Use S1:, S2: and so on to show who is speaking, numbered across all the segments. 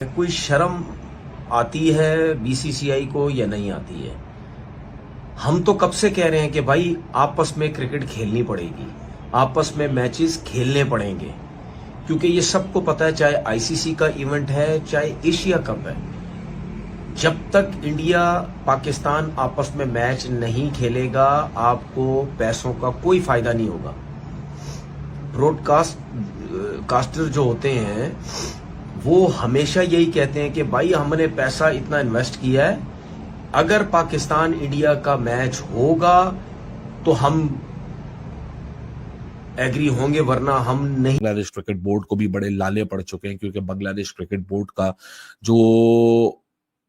S1: कोई शर्म आती है बीसीसीआई को या नहीं आती है? हम तो कब से कह रहे हैं कि भाई आपस में क्रिकेट खेलनी पड़ेगी, आपस में मैचेस खेलने पड़ेंगे, क्योंकि ये सबको पता है, चाहे आईसीसी का इवेंट है चाहे एशिया कप है, जब तक इंडिया पाकिस्तान आपस में मैच नहीं खेलेगा आपको पैसों का कोई फायदा नहीं होगा। कास्टर जो होते हैं वो हमेशा यही कहते हैं कि भाई हमने पैसा इतना इन्वेस्ट किया है, अगर पाकिस्तान इंडिया का मैच होगा तो हम एग्री होंगे, वरना हम नहीं।
S2: बांग्लादेश क्रिकेट बोर्ड को भी बड़े लाले पड़ चुके हैं, क्योंकि बांग्लादेश क्रिकेट बोर्ड का जो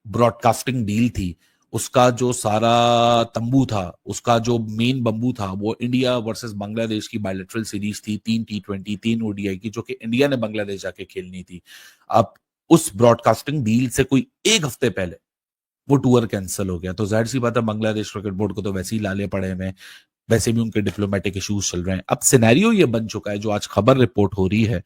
S2: ब्रॉडकास्टिंग डील थी, उसका जो सारा तंबू था, उसका जो मेन बंबू था, वो इंडिया वर्सेस बांग्लादेश की बायलैटरल सीरीज थी, 3 T20 3 ओडीआई की, जो कि इंडिया ने बांग्लादेश जाके खेलनी थी। अब उस ब्रॉडकास्टिंग डील से कोई एक हफ्ते पहले वो टूर कैंसिल हो गया, तो जाहिर सी बात है बांग्लादेश क्रिकेट बोर्ड को तो वैसे ही लाले पड़े हुए हैं, वैसे भी उनके डिप्लोमेटिक इश्यूज चल रहे हैं। अब सिनेरियो ये बन चुका है, जो आज खबर रिपोर्ट हो रही है,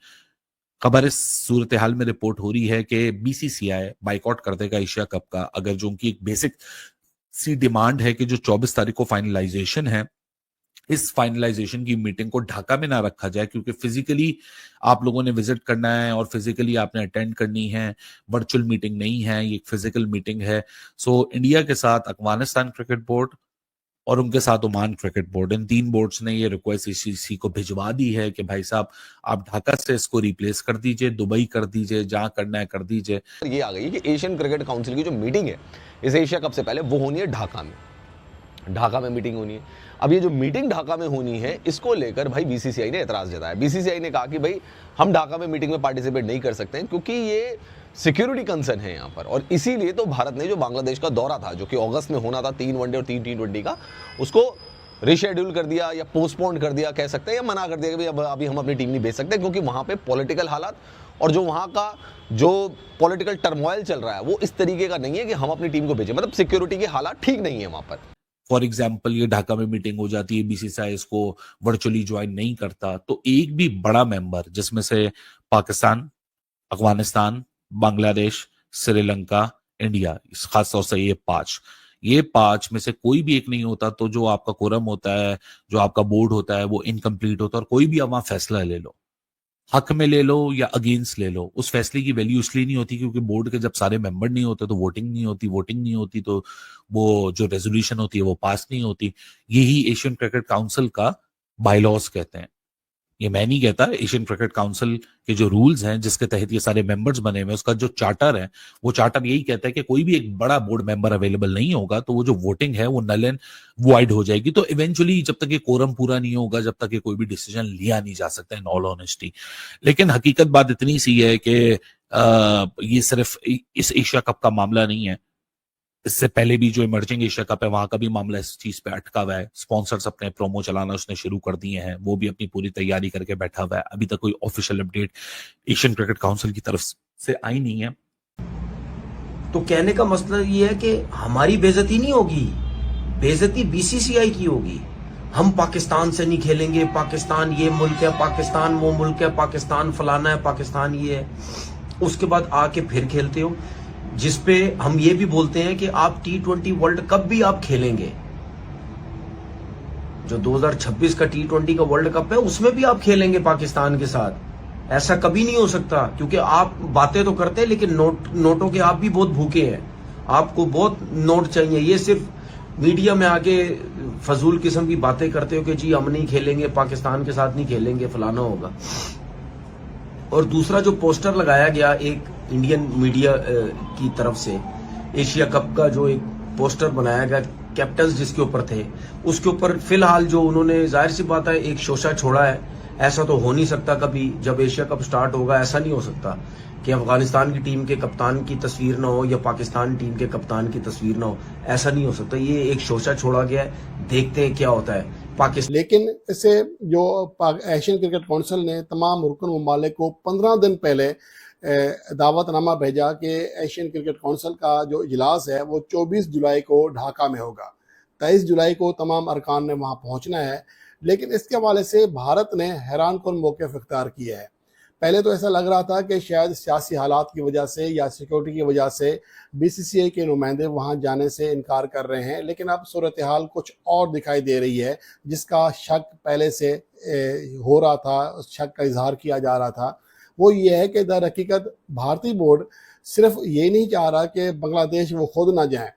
S2: खबर इस सूरत हाल में रिपोर्ट हो रही है कि बीसीसीआई बाइकआउट कर देगा एशिया कप का, अगर जो उनकी एक बेसिक सी डिमांड है कि जो 24 तारीख को फाइनलाइजेशन है, इस फाइनलाइजेशन की मीटिंग को ढाका में ना रखा जाए, क्योंकि फिजिकली आप लोगों ने विजिट करना है और फिजिकली आपने अटेंड करनी है, वर्चुअल मीटिंग नहीं है, ये एक फिजिकल मीटिंग है। सो इंडिया के साथ अफगानिस्तान क्रिकेट बोर्ड और उनके साथ ओमान क्रिकेट बोर्ड, इन 3 बोर्ड्स ने ये रिक्वेस्ट आईसीसी को भिजवा दी है कि भाई साहब आप ढाका से इसको रिप्लेस कर दीजिए, दुबई कर दीजिए, जहां करना है कर दीजिए।
S3: ये आ गई कि एशियन क्रिकेट काउंसिल की जो मीटिंग है इस एशिया कप से पहले वो होनी है ढाका में मीटिंग होनी है। अब ये जो मीटिंग ढाका में होनी है, इसको लेकर भाई बीसीसीआई ने एतराज जताया। बीसीसीआई ने कहा कि भाई हम ढाका में मीटिंग में पार्टिसिपेट नहीं कर सकते हैं, क्योंकि ये सिक्योरिटी कंसर्न है यहाँ पर, और इसीलिए तो भारत ने जो बांग्लादेश का दौरा था, जो कि अगस्त में होना था 3 वनडे और 3 T20 का, उसको रिशेड्यूल कर दिया या पोस्टपोन कर दिया कह सकते हैं, या मना कर दिया कि भाई अब अभी हम अपनी टीम नहीं भेज सकते, क्योंकि वहाँ पे पॉलिटिकल हालात और जो वहाँ का जो पॉलिटिकल टर्मोइल चल रहा है वो इस तरीके का नहीं है कि हम अपनी टीम को भेजें। मतलब सिक्योरिटी के हालात ठीक नहीं है वहाँ पर।
S2: फॉर एग्जाम्पल ये ढाका में मीटिंग हो जाती है, बीसीसीआई इसको वर्चुअली ज्वाइन नहीं करता, तो एक भी बड़ा मेंबर, जिसमें से पाकिस्तान, अफगानिस्तान, बांग्लादेश, श्रीलंका, इंडिया, खास तौर से ये पांच में से कोई भी एक नहीं होता, तो जो आपका कोरम होता है, जो आपका बोर्ड होता है, वो इनकम्प्लीट होता है। और कोई भी अब वहां फैसला ले लो, हक में ले लो या अगेंस्ट ले लो, उस फैसले की वैल्यू इसलिए नहीं होती क्योंकि बोर्ड के जब सारे मेंबर नहीं होते तो वोटिंग नहीं होती तो वो जो रेजोल्यूशन होती है वो पास नहीं होती। यही एशियन क्रिकेट काउंसिल का बायलॉज कहते हैं। ये मैं नहीं कहता, एशियन क्रिकेट काउंसिल के जो रूल्स हैं जिसके तहत ये सारे मेंबर्स बने हुए हैं, उसका जो चार्टर है, वो चार्टर यही कहता है कि कोई भी एक बड़ा बोर्ड मेंबर अवेलेबल नहीं होगा तो वो जो वोटिंग है वो नल एंड वॉइड हो जाएगी। तो इवेंचुअली जब तक ये कोरम पूरा नहीं होगा, जब तक ये कोई भी डिसीजन लिया नहीं जा सकता, इन ऑल ऑनेस्टी। लेकिन हकीकत बात इतनी सी है कि ये सिर्फ इस एशिया कप का मामला नहीं है, इससे पहले भी जो इमर्जिंग एशिया कप है वहां का भी मामला इस चीज पे अटका हुआ है। स्पॉन्सर्स अपने प्रोमो चलाना उसने शुरू कर दिए हैं, वो भी अपनी पूरी तैयारी करके बैठा हुआ है। अभी तक कोई official update Asian cricket council की तरफ से आई नहीं है।
S1: तो कहने का मतलब ये है कि हमारी बेइज्जती नहीं होगी, बेइज्जती बीसीसीआई की होगी। हम पाकिस्तान से नहीं खेलेंगे, पाकिस्तान ये मुल्क है, पाकिस्तान वो मुल्क है, पाकिस्तान फलाना है, पाकिस्तान ये है, उसके बाद आके फिर खेलते हो। जिसपे हम ये भी बोलते हैं कि आप T20 वर्ल्ड कप भी आप खेलेंगे, जो 2026 का T20 का वर्ल्ड कप है उसमें भी आप खेलेंगे पाकिस्तान के साथ। ऐसा कभी नहीं हो सकता, क्योंकि आप बातें तो करते हैं लेकिन नोटों के आप भी बहुत भूखे हैं, आपको बहुत नोट चाहिए। ये सिर्फ मीडिया में आके फजूल किस्म की बातें करते हो कि जी हम नहीं खेलेंगे, पाकिस्तान के साथ नहीं खेलेंगे, फलाना होगा। और दूसरा जो पोस्टर लगाया गया एक इंडियन मीडिया की तरफ से, एशिया कप का जो एक पोस्टर बनाया गया, कैप्टन्स जिसके ऊपर थे, उसके ऊपर फिलहाल जो उन्होंने, जाहिर सी बात है, एक शोशा छोड़ा है। ऐसा तो हो नहीं सकता कभी, जब एशिया कप स्टार्ट होगा ऐसा नहीं हो सकता कि अफगानिस्तान की टीम के कप्तान की तस्वीर ना हो या पाकिस्तान टीम के कप्तान की तस्वीर ना हो, ऐसा नहीं हो सकता। ये एक शोशा छोड़ा गया है, देखते हैं क्या होता है पाकिस्तान।
S4: लेकिन इसे जो एशियन क्रिकेट काउंसिल ने तमाम रुकन ममालिक को 15 दिन पहले दावतनामा भेजा कि एशियन क्रिकेट काउंसिल का जो इजलास है वो 24 जुलाई को ढाका में होगा। 23 जुलाई को तमाम अरकान ने वहाँ पहुँचना है। लेकिन इसके हवाले से भारत ने हैरान कुन मौक़िफ़ इख्तियार किया है। पहले तो ऐसा लग रहा था कि शायद सियासी हालात की वजह से या सिक्योरिटी की वजह से बीसीसीआई के नुमाइंदे वहां जाने से इनकार कर रहे हैं, लेकिन अब सूरत हाल कुछ और दिखाई दे रही है, जिसका शक पहले से हो रहा था, उस शक का इजहार किया जा रहा था। वो ये है कि दर हकीकत भारतीय बोर्ड सिर्फ ये नहीं चाह रहा कि बांग्लादेश वो खुद ना जाए,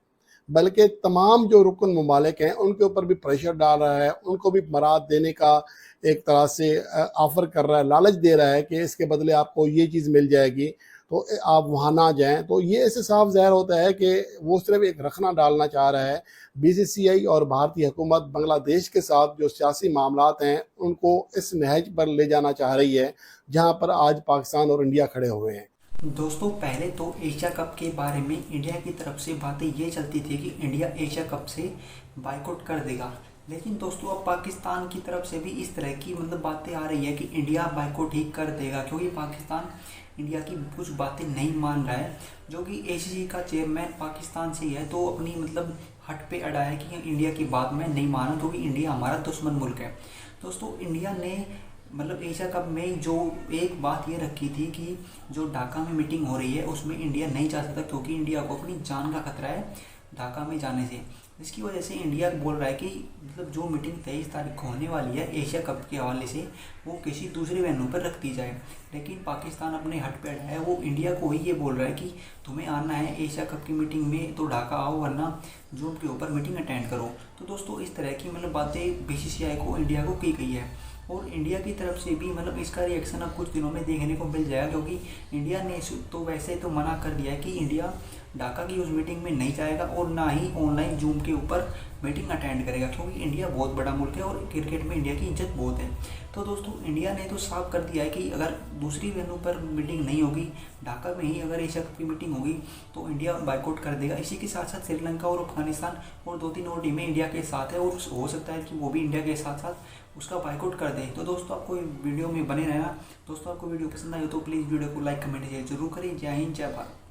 S4: बल्कि तमाम जो रुकन ममालिक हैं उनके ऊपर भी प्रेशर डाल रहा है, उनको भी मराद देने का एक तरह से ऑफर कर रहा है, लालच दे रहा है कि इसके बदले आपको ये चीज़ मिल जाएगी तो आप वहाँ ना जाएं। तो ये इससे साफ ज़ाहिर होता है कि वो सिर्फ एक रखना डालना चाह रहा है। बीसीसीआई और भारतीय हुकूमत बांग्लादेश के साथ जो सियासी मामलात हैं उनको इस नहज पर ले जाना चाह रही है जहाँ पर आज पाकिस्तान और इंडिया खड़े हुए हैं।
S5: दोस्तों, पहले तो एशिया कप के बारे में इंडिया की तरफ से बातें ये चलती थी कि इंडिया एशिया कप से बाइकआउट कर देगा, लेकिन दोस्तों अब पाकिस्तान की तरफ से भी इस तरह की बातें आ रही है कि इंडिया बाइकआउट ही कर देगा, क्योंकि पाकिस्तान इंडिया की कुछ बातें नहीं मान रहा है। जो कि एसीसी का चेयरमैन पाकिस्तान से ही है, तो अपनी हट पे अड़ा है कि इंडिया की बात मैं नहीं माना, क्योंकि इंडिया हमारा दुश्मन मुल्क है। दोस्तों, इंडिया ने एशिया कप में जो एक बात ये रखी थी कि जो ढाका में मीटिंग हो रही है उसमें इंडिया नहीं जा सकता, क्योंकि इंडिया को अपनी जान का खतरा है ढाका में जाने से। इसकी वजह से इंडिया बोल रहा है कि जो मीटिंग 23 तारीख को होने वाली है एशिया कप के हवाले से, वो किसी दूसरे वेन्यू पर रख दी जाए। लेकिन पाकिस्तान अपने हट पे है, वो इंडिया को ही ये बोल रहा है कि तुम्हें आना है एशिया कप की मीटिंग में तो ढाका आओ, वरना जूम के ऊपर मीटिंग अटेंड करो। तो दोस्तों, इस तरह की बातें बीसीसीआई को इंडिया को की गई है, और इंडिया की तरफ से भी इसका रिएक्शन अब कुछ दिनों में देखने को मिल जाएगा, क्योंकि इंडिया ने तो वैसे तो मना कर दिया है कि इंडिया ढाका की उस मीटिंग में नहीं जाएगा और ना ही ऑनलाइन जूम के ऊपर मीटिंग अटेंड करेगा, क्योंकि इंडिया बहुत बड़ा मुल्क है और क्रिकेट में इंडिया की इज्जत बहुत है। तो दोस्तों, इंडिया ने तो साफ कर दिया है कि अगर दूसरी वेन्यू पर मीटिंग नहीं होगी, ढाका में ही अगर एशिया कप की मीटिंग होगी तो इंडिया बाइकआउट कर देगा। इसी के साथ साथ श्रीलंका और अफगानिस्तान और 2-3 और टीमें इंडिया के साथ है, और हो सकता है कि वो भी इंडिया के साथ साथ उसका बाइकआउट कर दें। तो दोस्तों, आपको वीडियो में बने रहना। दोस्तों, आपको वीडियो पसंद आई हो तो प्लीज़ वीडियो को लाइक कमेंट शेयर जरूर करें। जय हिंद, जय भारत।